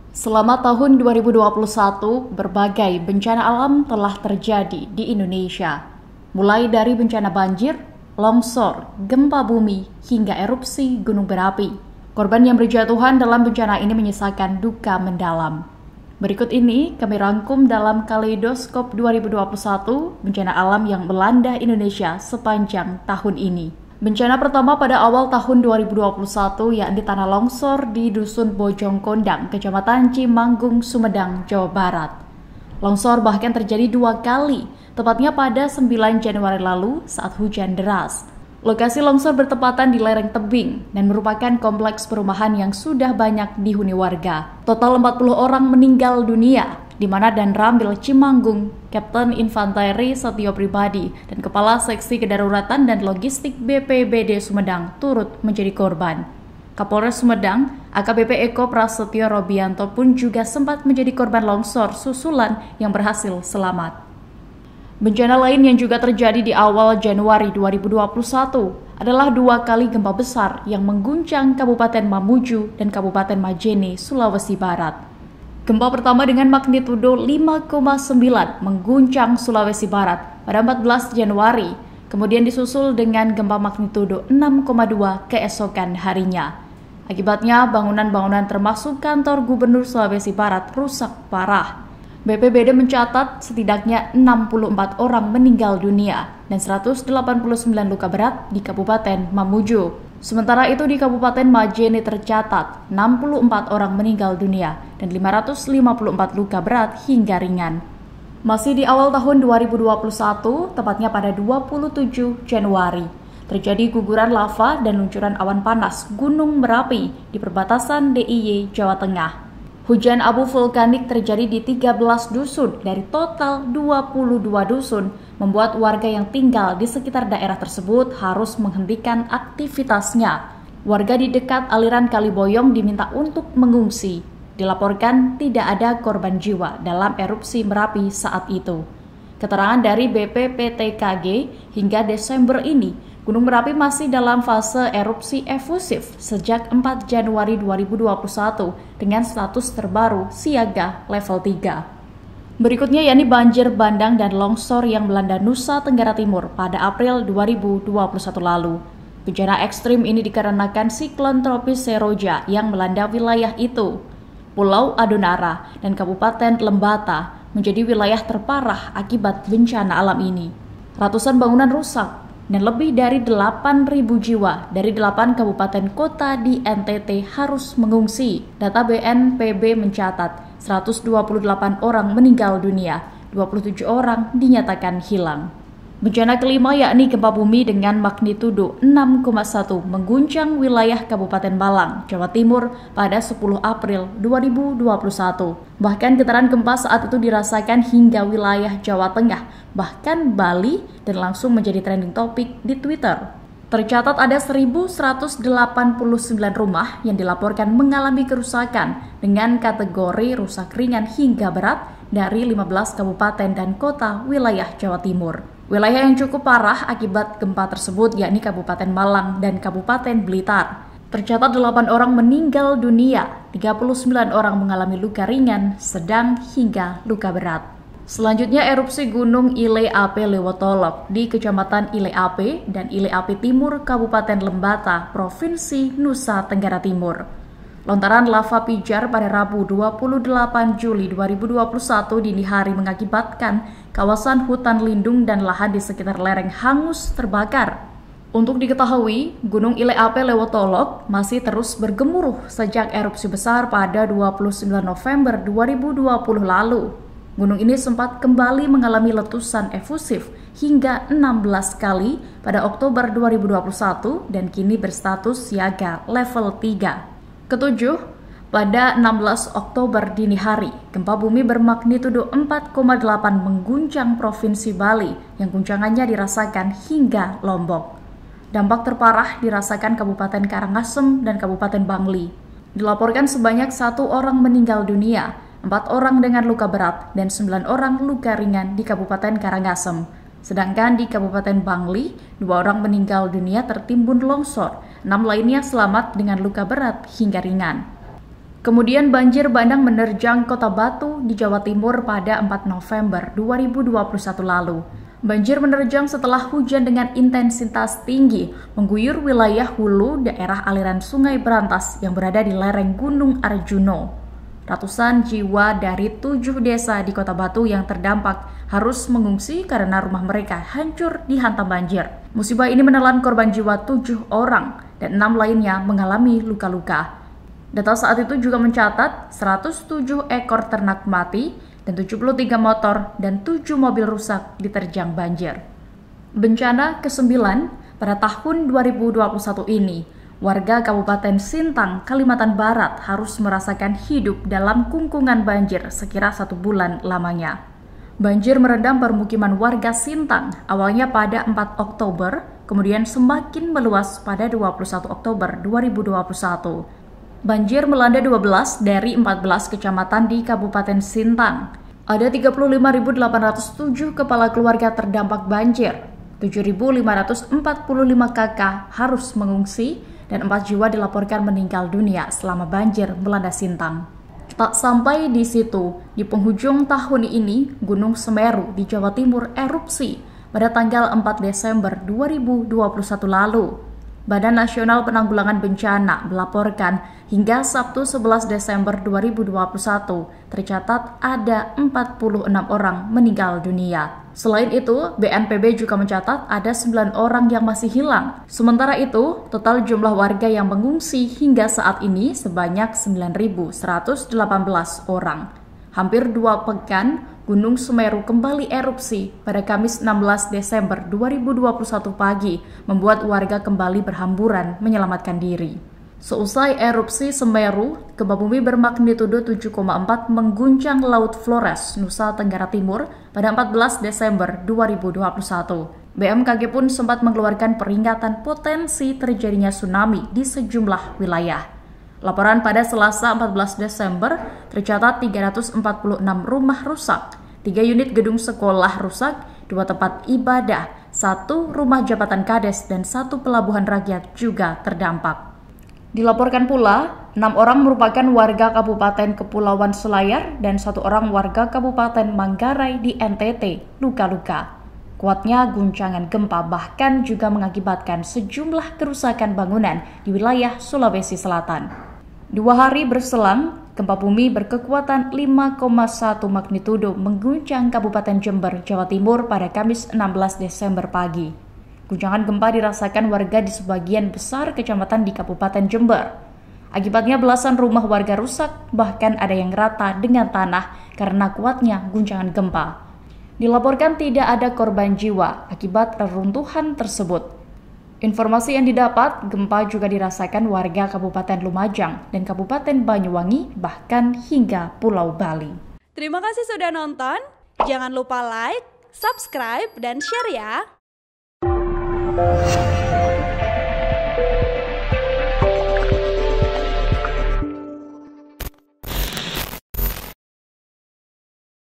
Selama tahun 2021, berbagai bencana alam telah terjadi di Indonesia. Mulai dari bencana banjir, longsor, gempa bumi, hingga erupsi gunung berapi. Korban yang berjatuhan dalam bencana ini menyisakan duka mendalam. Berikut ini kami rangkum dalam Kaleidoskop 2021, bencana alam yang melanda Indonesia sepanjang tahun ini. Bencana pertama pada awal tahun 2021 yakni tanah longsor di Dusun Bojong Kondang, Kecamatan Cimanggung, Sumedang, Jawa Barat. Longsor bahkan terjadi 2 kali, tepatnya pada 9 Januari lalu saat hujan deras. Lokasi longsor bertepatan di lereng tebing dan merupakan kompleks perumahan yang sudah banyak dihuni warga. Total 40 orang meninggal dunia, di mana Dan Rambil Cimanggung, Kapten Infanteri Setio Pribadi, dan Kepala Seksi Kedaruratan dan Logistik BPBD Sumedang turut menjadi korban. Kapolres Sumedang, AKBP Eko Prasetyo Robianto pun juga sempat menjadi korban longsor susulan yang berhasil selamat. Bencana lain yang juga terjadi di awal Januari 2021 adalah 2 kali gempa besar yang mengguncang Kabupaten Mamuju dan Kabupaten Majene, Sulawesi Barat. Gempa pertama dengan magnitudo 5,9 mengguncang Sulawesi Barat pada 14 Januari, kemudian disusul dengan gempa magnitudo 6,2 keesokan harinya. Akibatnya, bangunan-bangunan termasuk kantor Gubernur Sulawesi Barat rusak parah. BPBD mencatat setidaknya 64 orang meninggal dunia dan 189 luka berat di Kabupaten Mamuju. Sementara itu di Kabupaten Majene tercatat 64 orang meninggal dunia dan 554 luka berat hingga ringan. Masih di awal tahun 2021, tepatnya pada 27 Januari, terjadi guguran lava dan luncuran awan panas Gunung Merapi di perbatasan DIY Jawa Tengah. Hujan abu vulkanik terjadi di 13 dusun dari total 22 dusun, membuat warga yang tinggal di sekitar daerah tersebut harus menghentikan aktivitasnya. Warga di dekat aliran Kali Boyong diminta untuk mengungsi. Dilaporkan tidak ada korban jiwa dalam erupsi Merapi saat itu. Keterangan dari BPPTKG, hingga Desember ini, Gunung Merapi masih dalam fase erupsi efusif sejak 4 Januari 2021 dengan status terbaru siaga level 3. Berikutnya yakni banjir bandang dan longsor yang melanda Nusa Tenggara Timur pada April 2021 lalu. Bencana ekstrim ini dikarenakan siklon tropis Seroja yang melanda wilayah itu. Pulau Adonara dan Kabupaten Lembata menjadi wilayah terparah akibat bencana alam ini. Ratusan bangunan rusak dan lebih dari 8.000 jiwa dari 8 kabupaten kota di NTT harus mengungsi. Data BNPB mencatat 128 orang meninggal dunia, 27 orang dinyatakan hilang. Bencana kelima yakni gempa bumi dengan magnitudo 6,1 mengguncang wilayah Kabupaten Malang, Jawa Timur pada 10 April 2021. Bahkan getaran gempa saat itu dirasakan hingga wilayah Jawa Tengah, bahkan Bali, dan langsung menjadi trending topik di Twitter. Tercatat ada 1.189 rumah yang dilaporkan mengalami kerusakan dengan kategori rusak ringan hingga berat dari 15 kabupaten dan kota wilayah Jawa Timur. Wilayah yang cukup parah akibat gempa tersebut yakni Kabupaten Malang dan Kabupaten Blitar. Tercatat 8 orang meninggal dunia, 39 orang mengalami luka ringan, sedang hingga luka berat. Selanjutnya erupsi Gunung Ile Ape Lewotolok di Kecamatan Ile Ape dan Ile Ape Timur, Kabupaten Lembata, Provinsi Nusa Tenggara Timur. Lontaran lava pijar pada Rabu 28 Juli 2021 dini hari mengakibatkan kawasan hutan lindung dan lahan di sekitar lereng hangus terbakar. Untuk diketahui, Gunung Ile Ape Lewotolok masih terus bergemuruh sejak erupsi besar pada 29 November 2020 lalu. Gunung ini sempat kembali mengalami letusan efusif hingga 16 kali pada Oktober 2021 dan kini berstatus siaga level 3. Ketujuh, pada 16 Oktober dini hari, gempa bumi bermagnitudo 4,8 mengguncang Provinsi Bali yang guncangannya dirasakan hingga Lombok. Dampak terparah dirasakan Kabupaten Karangasem dan Kabupaten Bangli. Dilaporkan sebanyak 1 orang meninggal dunia, 4 orang dengan luka berat, dan 9 orang luka ringan di Kabupaten Karangasem. Sedangkan di Kabupaten Bangli, 2 orang meninggal dunia tertimbun longsor, 6 lainnya selamat dengan luka berat hingga ringan. Kemudian banjir bandang menerjang Kota Batu di Jawa Timur pada 4 November 2021 lalu. Banjir menerjang setelah hujan dengan intensitas tinggi mengguyur wilayah hulu daerah aliran Sungai Berantas yang berada di lereng Gunung Arjuno. Ratusan jiwa dari 7 desa di Kota Batu yang terdampak harus mengungsi karena rumah mereka hancur dihantam banjir. Musibah ini menelan korban jiwa 7 orang dan 6 lainnya mengalami luka-luka. Data saat itu juga mencatat 107 ekor ternak mati dan 73 motor dan 7 mobil rusak diterjang banjir. Bencana ke-9 pada tahun 2021 ini, warga Kabupaten Sintang, Kalimantan Barat harus merasakan hidup dalam kungkungan banjir sekira 1 bulan lamanya. Banjir merendam permukiman warga Sintang awalnya pada 4 Oktober, kemudian semakin meluas pada 21 Oktober 2021. Banjir melanda 12 dari 14 kecamatan di Kabupaten Sintang. Ada 35.807 kepala keluarga terdampak banjir. 7.545 kakak harus mengungsi dan 4 jiwa dilaporkan meninggal dunia selama banjir melanda Sintang. Tak sampai di situ, di penghujung tahun ini, Gunung Semeru di Jawa Timur erupsi pada tanggal 4 Desember 2021 lalu. Badan Nasional Penanggulangan Bencana melaporkan hingga Sabtu 11 Desember 2021 tercatat ada 46 orang meninggal dunia. Selain itu, BNPB juga mencatat ada 9 orang yang masih hilang. Sementara itu, total jumlah warga yang mengungsi hingga saat ini sebanyak 9.118 orang. Hampir 2 pekan, Gunung Semeru kembali erupsi pada Kamis 16 Desember 2021 pagi, membuat warga kembali berhamburan menyelamatkan diri. Seusai erupsi Semeru, gempa bumi bermagnitudo 7,4 mengguncang Laut Flores, Nusa Tenggara Timur pada 14 Desember 2021. BMKG pun sempat mengeluarkan peringatan potensi terjadinya tsunami di sejumlah wilayah. Laporan pada Selasa 14 Desember tercatat 346 rumah rusak, 3 unit gedung sekolah rusak, 2 tempat ibadah, 1 rumah jabatan kades, dan 1 pelabuhan rakyat juga terdampak. Dilaporkan pula, 6 orang merupakan warga Kabupaten Kepulauan Selayar dan 1 orang warga Kabupaten Manggarai di NTT luka-luka. Kuatnya guncangan gempa bahkan juga mengakibatkan sejumlah kerusakan bangunan di wilayah Sulawesi Selatan. 2 hari berselang, gempa bumi berkekuatan 5,1 magnitudo mengguncang Kabupaten Jember, Jawa Timur pada Kamis 16 Desember pagi. Guncangan gempa dirasakan warga di sebagian besar kecamatan di Kabupaten Jember. Akibatnya belasan rumah warga rusak, bahkan ada yang rata dengan tanah karena kuatnya guncangan gempa. Dilaporkan tidak ada korban jiwa akibat reruntuhan tersebut. Informasi yang didapat, gempa juga dirasakan warga Kabupaten Lumajang dan Kabupaten Banyuwangi, bahkan hingga Pulau Bali. Terima kasih sudah nonton. Jangan lupa like, subscribe, dan share ya.